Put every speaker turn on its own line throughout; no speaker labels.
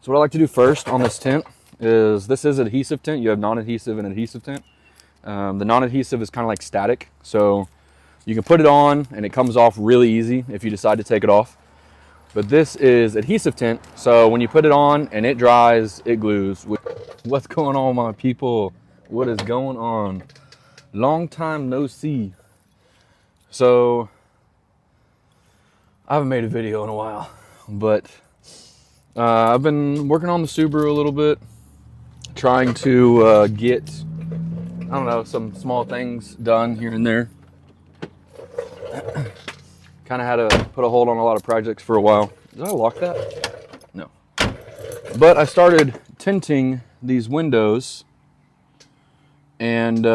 So what I like to do first on this tint is, this is adhesive tint. You have non-adhesive and adhesive tint. The non-adhesive is kind of like static. So you can put it on and it comes off really easy if you decide to take it off. But this is adhesive tint. So when you put it on and it dries, it glues. What's going on, my people? What is going on? Long time no see. So I haven't made a video in a while, but I've been working on the Subaru a little bit, trying to get, I don't know, some small things done here and there. Kind of had to put a hold on a lot of projects for a while. Did I lock that? No. But I started tinting these windows and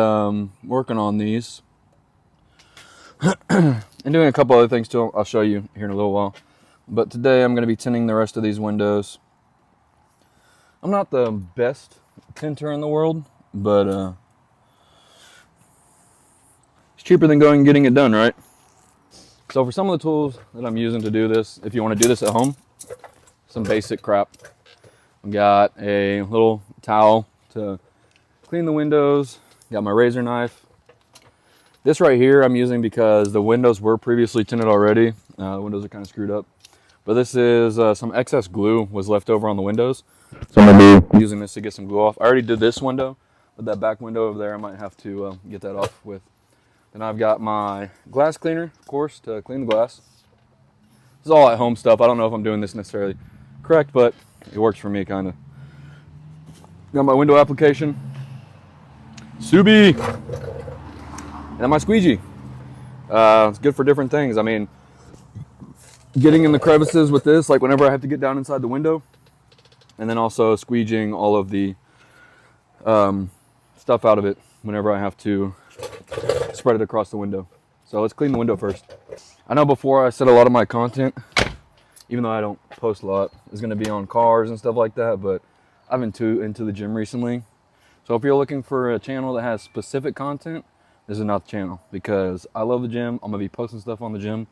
working on these. And doing a couple other things too. I'll show you here in a little while. But today I'm going to be tinting the rest of these windows. I'm not the best tinter in the world, but it's cheaper than going and getting it done, right? So for some of the tools that I'm using to do this, if you want to do this at home, some basic crap. I've got a little towel to clean the windows. Got my razor knife. This right here I'm using because the windows were previously tinted already. The windows are kind of screwed up. But this is some excess glue was left over on the windows. So I'm going to be using this to get some glue off. I already did this window, but that back window over there I might have to get that off with. Then I've got my glass cleaner, of course, to clean the glass. This is all at home stuff. I don't know if I'm doing this necessarily correct, but it works for me, kind of. Got my window application. Subi! And my squeegee. It's good for different things. I mean, getting in the crevices with this, like whenever I have to get down inside the window, and then also squeegeeing all of the stuff out of it whenever I have to spread it across the window. So let's clean the window first. I know before I said a lot of my content, even though I don't post a lot, is going to be on cars and stuff like that, but I've been into the gym recently. So if you're looking for a channel that has specific content, this is not the channel, because I love the gym. I'm going to be posting stuff on the gym,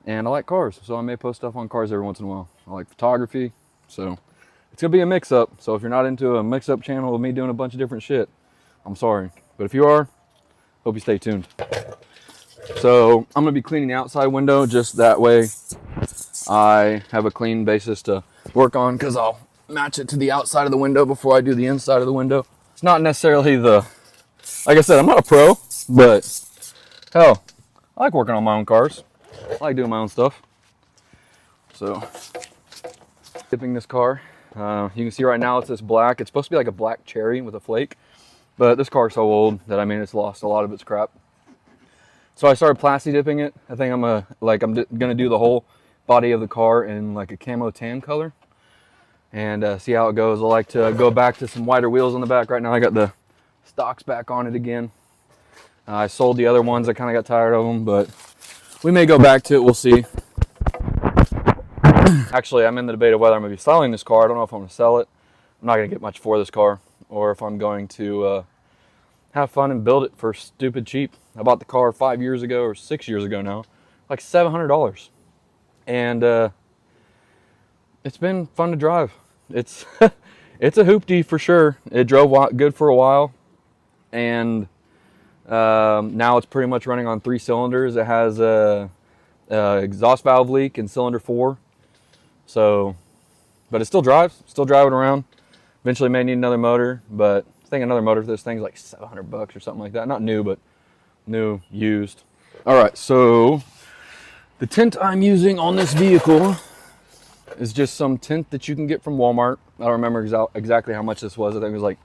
and I like cars, so I may post stuff on cars every once in a while. I like photography, so it's going to be a mix-up. So if you're not into a mix-up channel with me doing a bunch of different shit, I'm sorry. But if you are, hope you stay tuned. So I'm going to be cleaning the outside window, just that way I have a clean basis to work on, because I'll match it to the outside of the window before I do the inside of the window. It's not necessarily like I said, I'm not a pro, but hell, I like working on my own cars. I like doing my own stuff. So, dipping this car. You can see right now it's this black. It's supposed to be like a black cherry with a flake. But this car is so old that, I mean, it's lost a lot of its crap. So I started plasti dipping it. I think I'm gonna do the whole body of the car in like a camo tan color, and see how it goes. I like to go back to some wider wheels on the back. Right now I got the stocks back on it again. I sold the other ones. I kind of got tired of them, but we may go back to it. We'll see. Actually, I'm in the debate of whether I'm gonna be selling this car. I don't know if I'm gonna sell it. I'm not gonna get much for this car, or if I'm going to have fun and build it for stupid cheap. I bought the car 5 years ago or 6 years ago now, like $700, and it's been fun to drive. It's it's a hoopty for sure. It drove good for a while, and now it's pretty much running on 3 cylinders. It has a exhaust valve leak in cylinder 4, so, but it still drives. Still driving around. Eventually may need another motor, but I think another motor for this thing's like $700 or something like that. Not new, but new, used. All right, so the tint I'm using on this vehicle is just some tint that you can get from Walmart. I don't remember exactly how much this was. I think it was like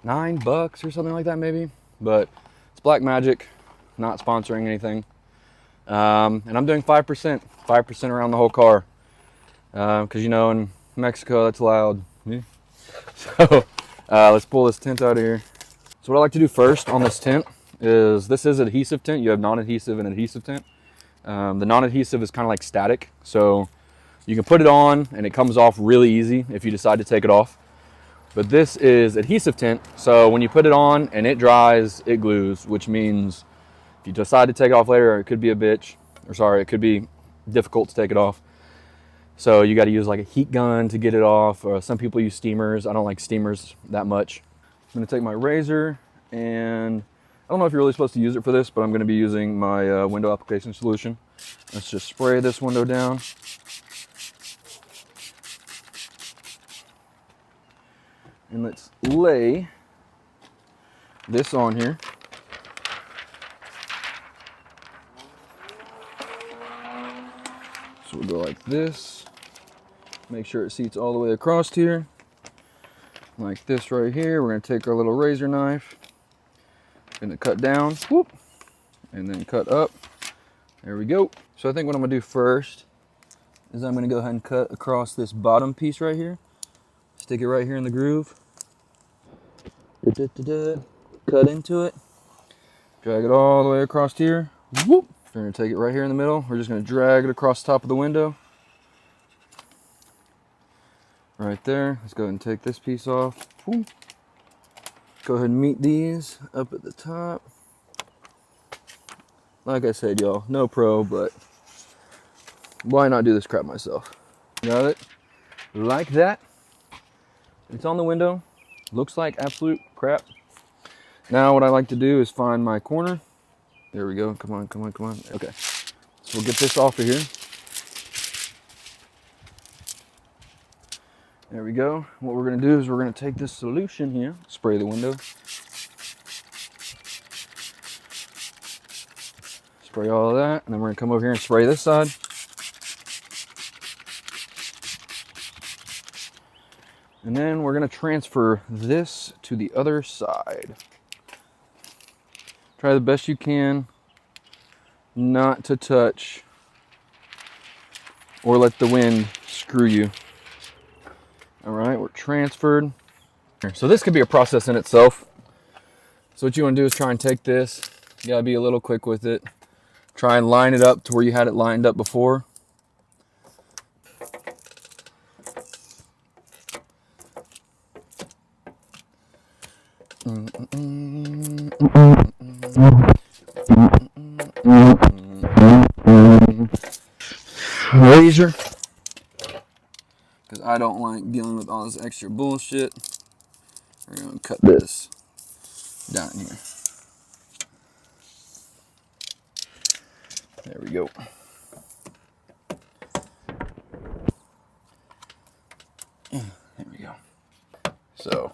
$9 or something like that maybe. But it's Black Magic, not sponsoring anything. And I'm doing 5% around the whole car. Because you know, in Mexico, that's allowed. Yeah. So let's pull this tint out of here. So what I like to do first on this tint is, this is adhesive tint. You have non-adhesive and adhesive tint. The non-adhesive is kind of like static. So you can put it on and it comes off really easy if you decide to take it off. But this is adhesive tint. So when you put it on and it dries, it glues, which means if you decide to take it off later, it could be a bitch. Or sorry, it could be difficult to take it off. So you got to use like a heat gun to get it off. Some people use steamers. I don't like steamers that much. I'm gonna take my razor, and I don't know if you're really supposed to use it for this, but I'm gonna be using my window application solution. Let's just spray this window down. And let's lay this on here. So we'll go like this. Make sure it seats all the way across here. Like this right here. We're gonna take our little razor knife. Gonna cut down, whoop, and then cut up. There we go. So I think what I'm gonna do first is I'm gonna go ahead and cut across this bottom piece right here. Stick it right here in the groove. Cut into it. Drag it all the way across here. Whoop. We're gonna take it right here in the middle. We're just gonna drag it across the top of the window. Right there. Let's go ahead and take this piece off. Whoop. Go ahead and meet these up at the top. Like I said, y'all, no pro, but why not do this crap myself? Got it? Like that. It's on the window. Looks like absolute crap. Now what I like to do is find my corner. There we go. Come on, come on, come on. Okay. So we'll get this off of here. There we go. What we're going to do is we're going to take this solution here, spray the window. Spray all of that, and then we're going to come over here and spray this side. And then we're going to transfer this to the other side. Try the best you can not to touch or let the wind screw you. All right, we're transferred. So this could be a process in itself. So what you want to do is try and take this. You gotta be a little quick with it. Try and line it up to where you had it lined up before. Razor. Because I don't like dealing with all this extra bullshit. We're going to cut this down here. There we go. There we go. So,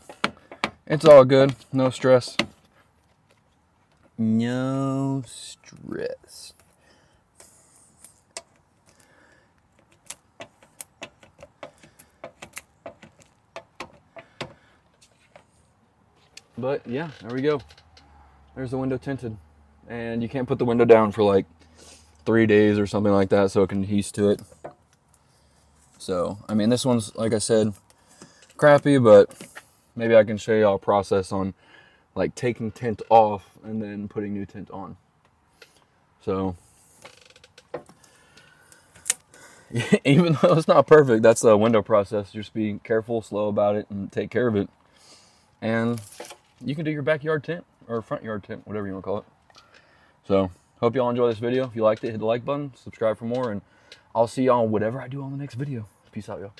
it's all good. No stress. No stress. But yeah, there we go. There's the window tinted. And you can't put the window down for like 3 days or something like that so it can adhere to it. So, I mean, this one's, like I said, crappy, but maybe I can show you all a process on like taking tint off and then putting new tint on. So, even though it's not perfect, that's a window process. Just be careful, slow about it, and take care of it. And you can do your backyard tint or front yard tint, whatever you want to call it. So, hope y'all enjoy this video. If you liked it, hit the like button, subscribe for more, and I'll see y'all whatever I do on the next video. Peace out, y'all.